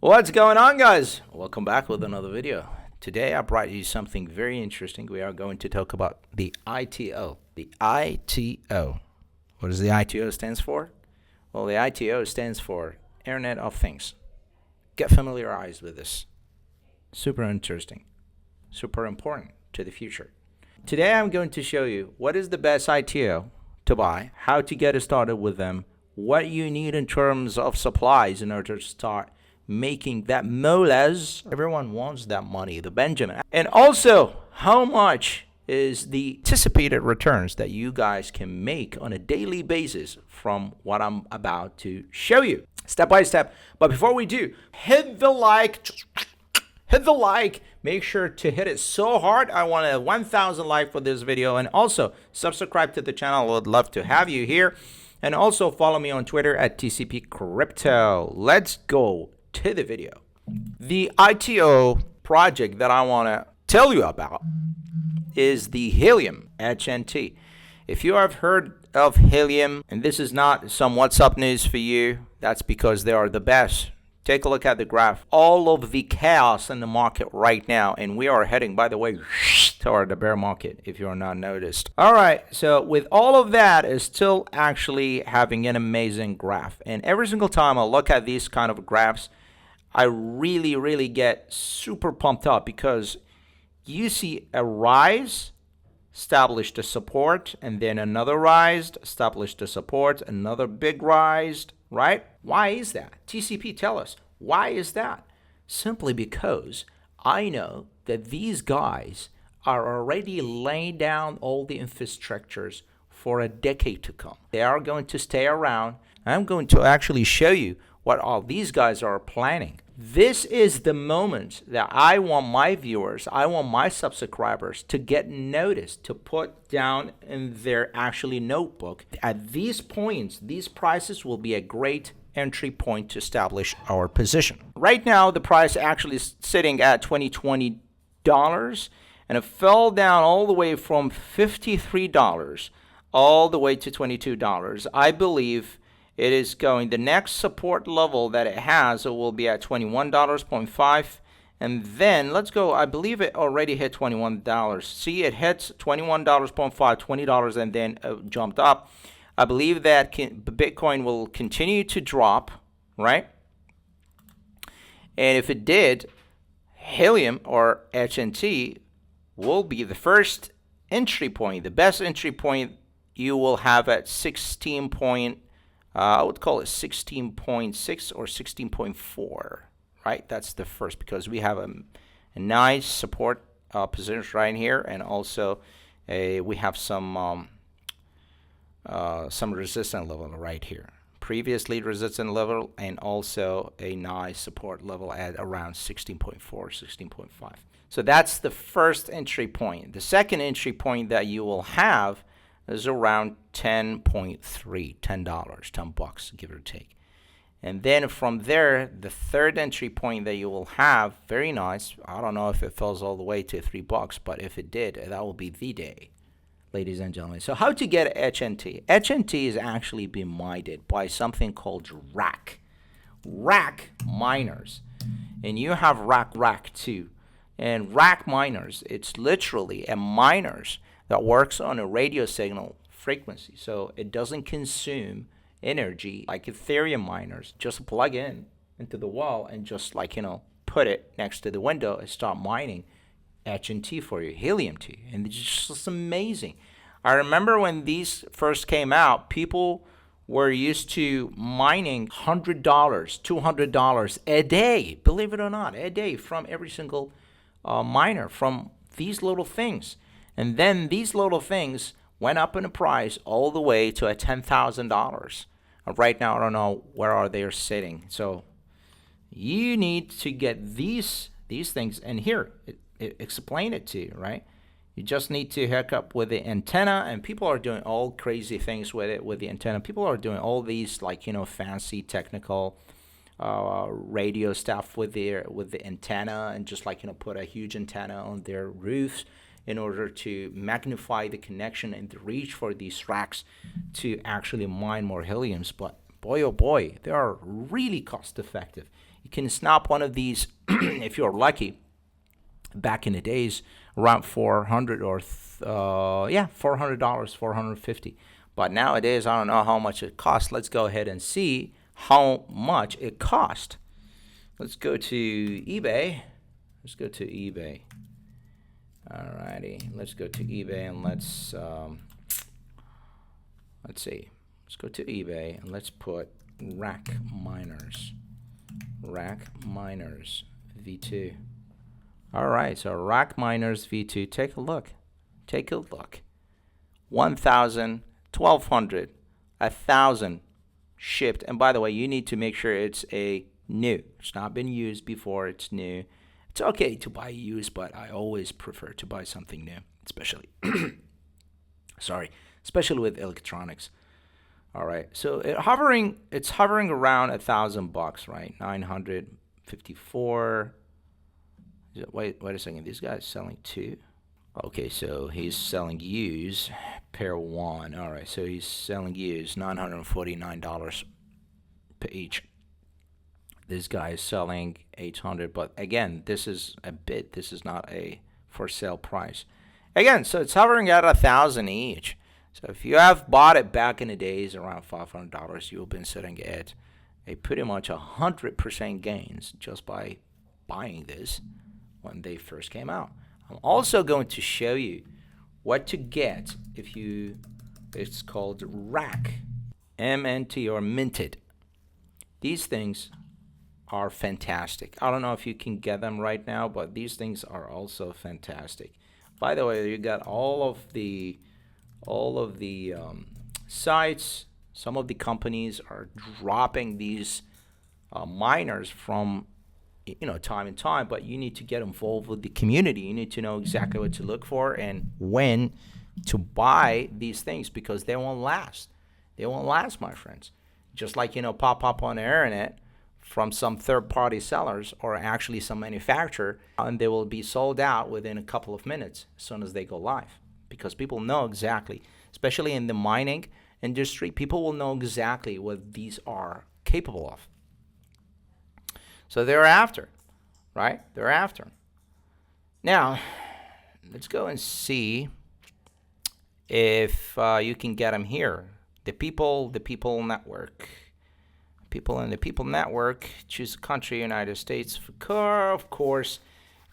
What's going on, guys? Welcome back with another video. Today I brought you something very interesting. We are going to talk about the ITO. The ITO. What does the ITO stands for? Well, the ITO stands for Internet of Things. Get familiarized with this. Super interesting. Super important to the future. Today I'm going to show you what is the best ITO to buy, how to get started with them, what you need in terms of supplies in order to start making that molas. Everyone wants that money, the Benjamin. And also, how much is the anticipated returns that you guys can make on a daily basis from what I'm about to show you, step by step. But before we do, hit the like. Make sure to hit it so hard. I want a 1,000 likes for this video. And also, subscribe to the channel. I would love to have you here. And also, follow me on Twitter at TCP Crypto. Let's go to the video. The ITO project that I want to tell you about is the Helium HNT. If you have heard of Helium, and this is not some what's up news for you, that's because they are the best. Take a look at the graph. All of the chaos in the market right now, and we are heading, by the way, toward the bear market, if you're not noticed. All right, so with all of that, is still actually having an amazing graph. And every single time I look at these kind of graphs, I really get super pumped up because you see a rise, established a support, and then another rise, established a support, another big rise, right? Why is that? TCP, tell us. Why is that? Simply because I know that these guys are already laying down all the infrastructures for a decade to come. They are going to stay around. I'm going to actually show you what all these guys are planning. This is the moment that I want my viewers, I want my subscribers to get noticed, to put down in their actually notebook. At these points, these prices will be a great entry point to establish our position. Right now, the price actually is sitting at $20 and it fell down all the way from $53 all the way to $22. I believe it is going, the next support level that it has, it will be at $21.5. And then let's go, I believe it already hit $21. See, it hits $21.5, $20, and then jumped up. I believe that Bitcoin will continue to drop, right? And if it did, Helium or HNT will be the first entry point, the best entry point you will have at 16 point. I would call it 16.6 or 16.4, right? That's the first, because we have a nice support position right here, and also we have some resistance level right here. Previously resistance level, and also a nice support level at around 16.4, 16.5. So that's the first entry point. The second entry point that you will have is around $10.3, $10, 10 bucks, give or take. And then from there, the third entry point that you will have, very nice. I don't know if it falls all the way to $3, but if it did, that will be the day, ladies and gentlemen. So how to get HNT? HNT is actually being mined by something called Rak miners. And you have Rak V2. And Rak miners, it's literally a miners that works on a radio signal frequency. So it doesn't consume energy like Ethereum miners. Just plug in into the wall and just put it next to the window and start mining HNT for you, Helium T. And it's just amazing. I remember when these first came out, people were used to mining $100, $200 a day, believe it or not, a day, from every single miner, from these little things. And then these little things went up in the price all the way to $10,000. Right now, I don't know where are they sitting. So you need to get these things, and here it explain it to you, right? You just need to hook up with the antenna, and people are doing all crazy things with it, with the antenna. People are doing all these fancy technical radio stuff with the antenna, and just put a huge antenna on their roofs in order to magnify the connection and the reach for these racks to actually mine more heliums. But boy, oh boy, they are really cost effective. You can snap one of these if you're lucky. Back in the days, around 400 or yeah, $400, $450. But nowadays, I don't know how much it costs. Let's go ahead and see how much it cost. Let's go to eBay. Let's go to eBay. Alrighty, let's go to eBay and let's see. Let's go to eBay and let's put Rak Miners. Rak Miners V2. Alright, so Rak Miners V2. Take a look. Take a look. 1,000, 1,200, 1,000 shipped. And by the way, you need to make sure it's a new. It's not been used before. It's new. It's okay to buy used, but I always prefer to buy something new, especially especially with electronics. All right, so it's hovering around $1,000, right? 954. Wait a second. This guy's selling two. Okay, so he's selling used pair one. All right, so he's selling used $949 per each. This guy is selling 800, but again, this is a bid. This is not a for sale price. Again, so it's hovering at 1,000 each. So if you have bought it back in the days around $500, you've been sitting at a pretty much 100% gains just by buying this when they first came out. I'm also going to show you what to get if you. It's called Rak, MNT or minted. These things are fantastic. I don't know if you can get them right now, but these things are also fantastic. By the way, you got all of the sites. Some of the companies are dropping these miners from time and time, but you need to get involved with the community. You need to know exactly what to look for and when to buy these things, because they won't last. They won't last, my friends. Just like pop up on the internet from some third-party sellers or actually some manufacturer, and they will be sold out within a couple of minutes as soon as they go live, because people know exactly, especially in the mining industry, people will know exactly what these are capable of. So they're after, right? They're after. Now, let's go and see if you can get them here. The people network. People in the people network, choose the country, United States for car, of course.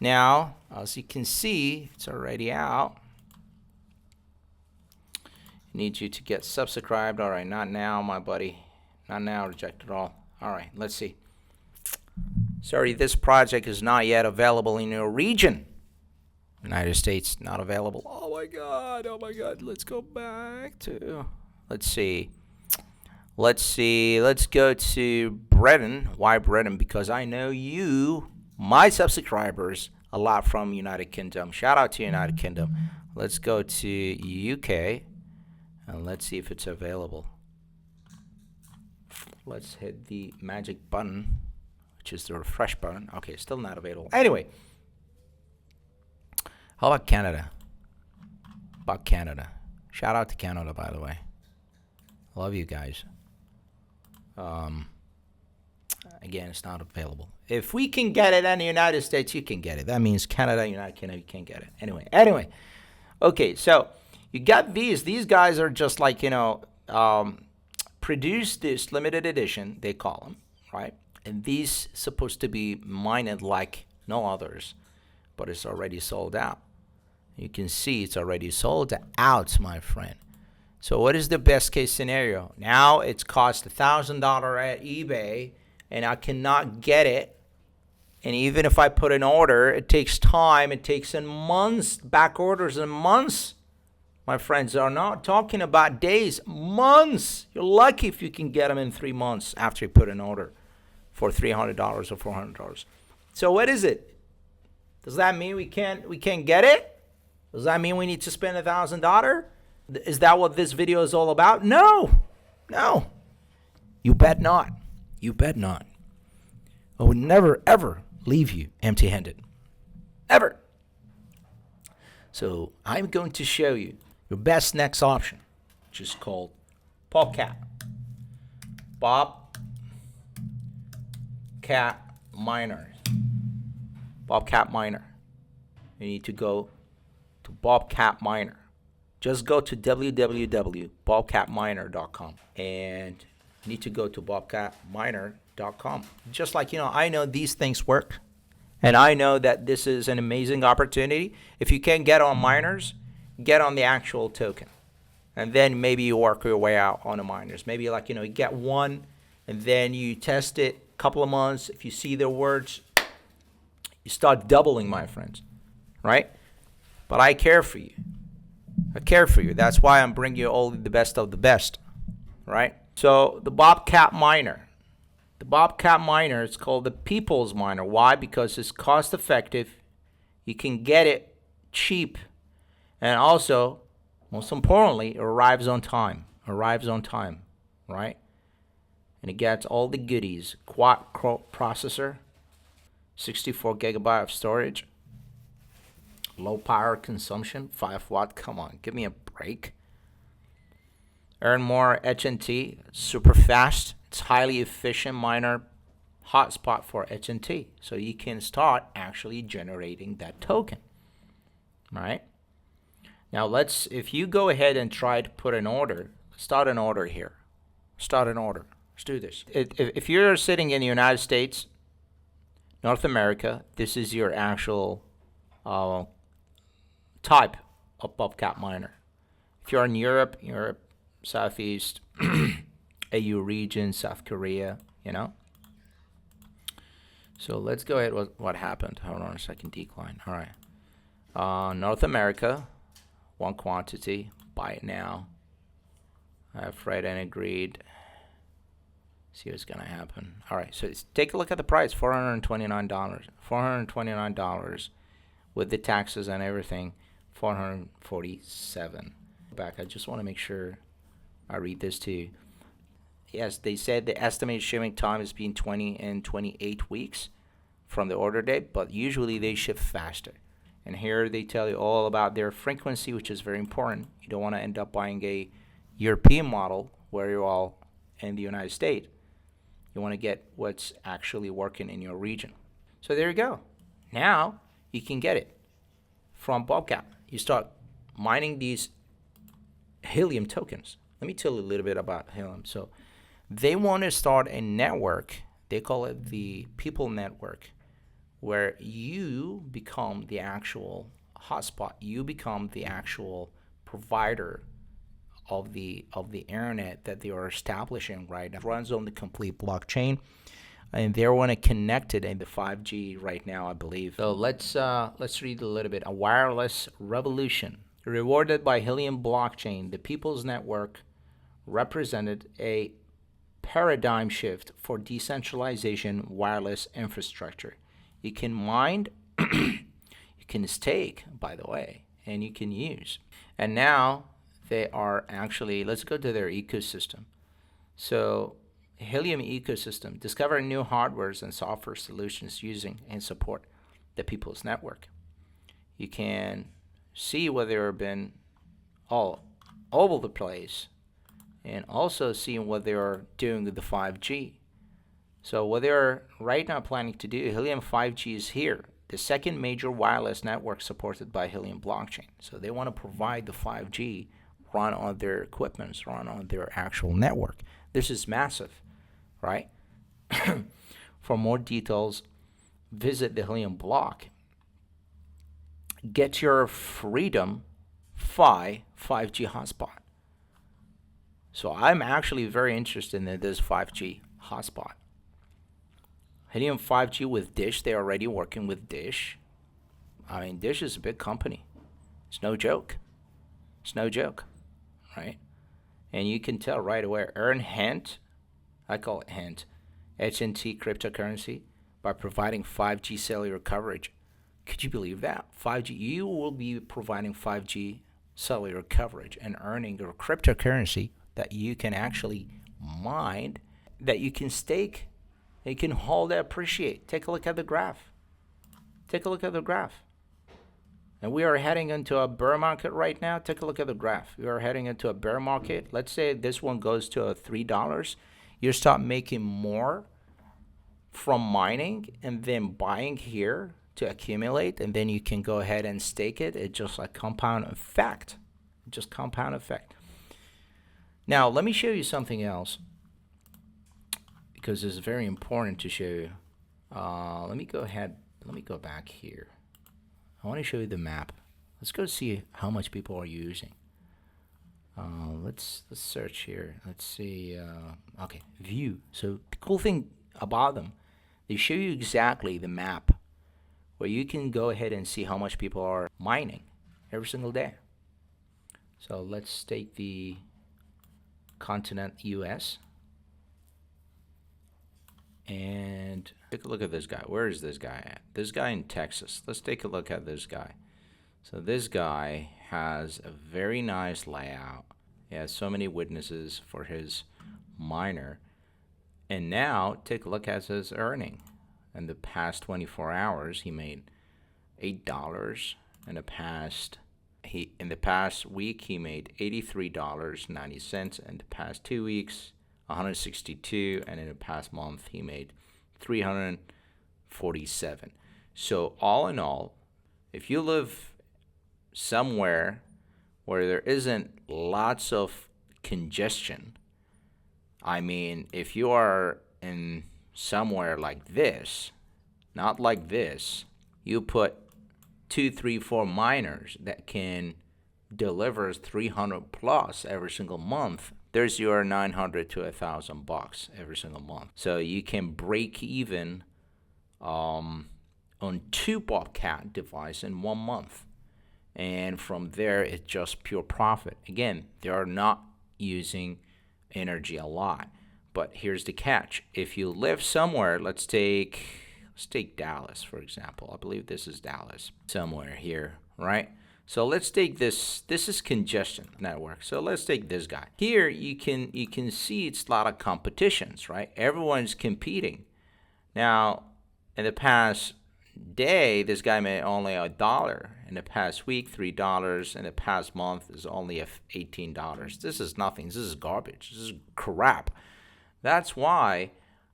Now, as you can see, it's already out. Need you to get subscribed. All right, not now, my buddy. Not now, rejected all. All right, let's see. Sorry, this project is not yet available in your region. United States, not available. Oh my God, let's go back to, let's see. Let's go to Britain. Why Britain? Because I know you, my subscribers, a lot from United Kingdom. Shout out to United Kingdom. Let's go to UK and let's see if it's available. Let's hit the magic button, which is the refresh button. Okay, still not available. Anyway, how about Canada? Shout out to Canada, by the way. Love you guys. Again, it's not available. If we can get it in the United States, you can get it. That means Canada, United Kingdom, you can't get it. Anyway. Okay, so you got these. These guys are just like, produce this limited edition, they call them, right? And these supposed to be mined like no others, but it's already sold out. You can see it's already sold out, my friend. So what is the best case scenario? Now it's cost $1,000 at eBay, and I cannot get it. And even if I put an order, it takes time. It takes in months, back orders in months. My friends are not talking about days, months. You're lucky if you can get them in 3 months after you put an order for $300 or $400. So what is it? Does that mean we can't get it? Does that mean we need to spend $1,000? Is that what this video is all about? No. You bet not. I would never, ever leave you empty-handed. Ever. So I'm going to show you your best next option, which is called Bobcat. Bobcat miner. Bobcat miner. You need to go to Bobcat miner. Just go to www.bobcatminer.com and you need to go to bobcatminer.com. Just like, I know these things work. And I know that this is an amazing opportunity. If you can't get on miners, get on the actual token. And then maybe you work your way out on the miners. Maybe like, you get one and then you test it a couple of months. If you see the words, you start doubling, my friends, right? But I care for you. I care for you. That's why I'm bringing you all the best of the best, right? So the Bobcat miner. The Bobcat miner, it's called the people's miner. Why? Because it's cost effective. You can get it cheap. And also, most importantly, it arrives on time. Arrives on time, right? And it gets all the goodies. Quad-core processor, 64 gigabyte of storage, low power consumption, 5 watt. Come on, give me a break. Earn more HNT, super fast. It's highly efficient miner hotspot for HNT. So you can start actually generating that token. All right. Now if you go ahead and try to put an order, start an order here. Start an order. Let's do this. If you're sitting in the United States, North America, this is your actual type of Bobcat miner. If you're in Europe, Southeast, AU region, South Korea, So let's go ahead with what happened. Hold on a second, decline. All right. North America, one quantity, buy it now. I've read and agreed. See what's going to happen. All right, so take a look at the price, $429. $429 with the taxes and everything, $447. Back, I just want to make sure I read this to you. Yes, they said the estimated shipping time is between 20 and 28 weeks from the order date, but usually they ship faster. And here they tell you all about their frequency, which is very important. You don't want to end up buying a European model where you're all in the United States. You want to get what's actually working in your region. So there you go. Now you can get it from Bobcat. You start mining these Helium tokens. Let me tell you a little bit about Helium. So they want to start a network. They call it the People Network, where you become the actual hotspot. You become the actual provider of the internet that they are establishing right now. It runs on the complete blockchain, and they want to connect it in the 5G right now, I believe. So let's read a little bit. A wireless revolution. Rewarded by Helium blockchain, the People's Network represented a paradigm shift for decentralization wireless infrastructure. You can mine, you can stake, by the way, and you can use. And now they are actually, let's go to their ecosystem. So Helium ecosystem, discover new hardwares and software solutions using and support the People's Network. You can see what they've been all over the place, and also seeing what they are doing with the 5G. So what they're right now planning to do, Helium 5G is here, the second major wireless network supported by Helium blockchain. So they want to provide the 5G run on their equipment, run on their actual network. This is massive, right? For more details, visit the Helium block. Get your Freedom Fi 5G hotspot. So I'm actually very interested in this 5G hotspot. Helium 5G with Dish, they're already working with Dish. I mean, Dish is a big company. It's no joke. It's no joke, right? And you can tell right away, earn HNT, I call it HNT, HNT cryptocurrency, by providing 5G cellular coverage. Could you believe that? 5G, you will be providing 5G cellular coverage and earning your cryptocurrency that you can actually mine, that you can stake, that you can hold and appreciate. Take a look at the graph. Take a look at the graph. And we are heading into a bear market right now. Take a look at the graph. We are heading into a bear market. Let's say this one goes to $3. You start making more from mining and then buying here to accumulate, and then you can go ahead and stake it. It's just like compound effect, just compound effect. Now let me show you something else, because it's very important to show you. Let me go back here. I want to show you the map. Let's go see how much people are using. Let's search here. Let's see. Okay, view. So the cool thing about them, they show you exactly the map where you can go ahead and see how much people are mining every single day. So let's take the continent US and take a look at this guy. Where is this guy at? This guy in Texas. Let's take a look at this guy. So this guy has a very nice layout. He has so many witnesses for his miner. And now take a look at his earning. In the past 24 hours, he made $8. In the past week, he made $83.90. In the past 2 weeks, $162, and in the past month, he made $347. So all in all, if you live somewhere where there isn't lots of congestion, I mean, if you are in somewhere like this, not like this, you put 2, 3, 4 miners that can deliver 300 plus every single month. There's your 900 to $1,000 every single month. So you can break even on 2 Bobcat devices in 1 month. And from there, it's just pure profit. Again, they are not using energy a lot. But here's the catch. If you live somewhere, let's take Dallas, for example. I believe this is Dallas, somewhere here, right? So let's take this. This is congestion network. So let's take this guy. Here you can see it's a lot of competitions, right? Everyone's competing. Now, in the past day, this guy made only $1. In the past week, $3. In the past month is only $18. This is nothing. This is garbage. This is crap. That's why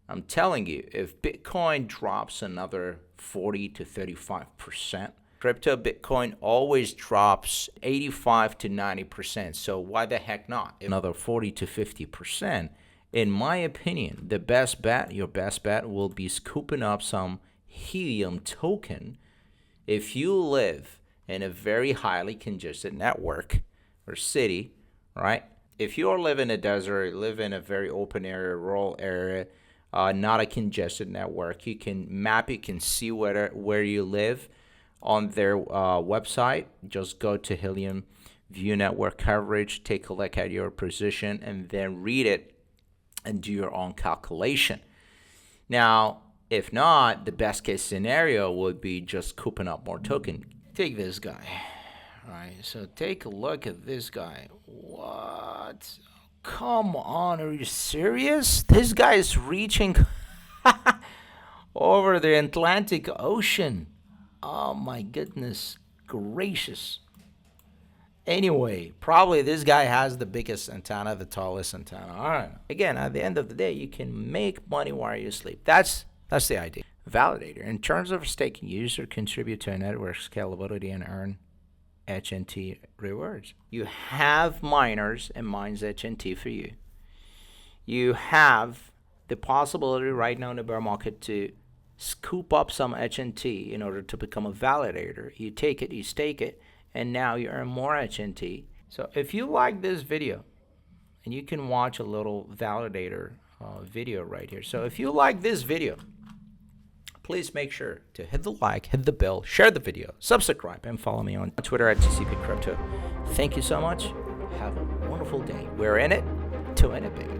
I'm telling you, if Bitcoin drops another 40 to 35%, crypto Bitcoin always drops 85 to 90%. So why the heck not? Another 40 to 50%. In my opinion, the best bet, your best bet will be scooping up some Helium token if you live in a very highly congested network or city, right? If you live in a desert, live in a very open area, rural area, not a congested network, you can map, you can see where you live on their website. Just go to Helium, view network coverage, take a look at your position, and then read it and do your own calculation. Now, if not, the best case scenario would be just cooping up more token. Take this guy. All right, so take a look at this guy. What? Come on, are you serious? This guy is reaching over the Atlantic Ocean. Oh my goodness gracious. Anyway, probably this guy has the biggest antenna, the tallest antenna. All right. Again, at the end of the day, you can make money while you sleep. That's the idea. Validator. In terms of staking, user contribute to a network scalability and earn HNT rewards. You have miners and mines HNT for you. You have the possibility right now in the bear market to scoop up some HNT in order to become a validator. You take it, you stake it, and now you earn more HNT. So if you like this video, and you can watch a little validator video right here. So if you like this video, please make sure to hit the like, hit the bell, share the video, subscribe, and follow me on Twitter at TCP Crypto. Thank you so much. Have a wonderful day. We're in it to win it, baby.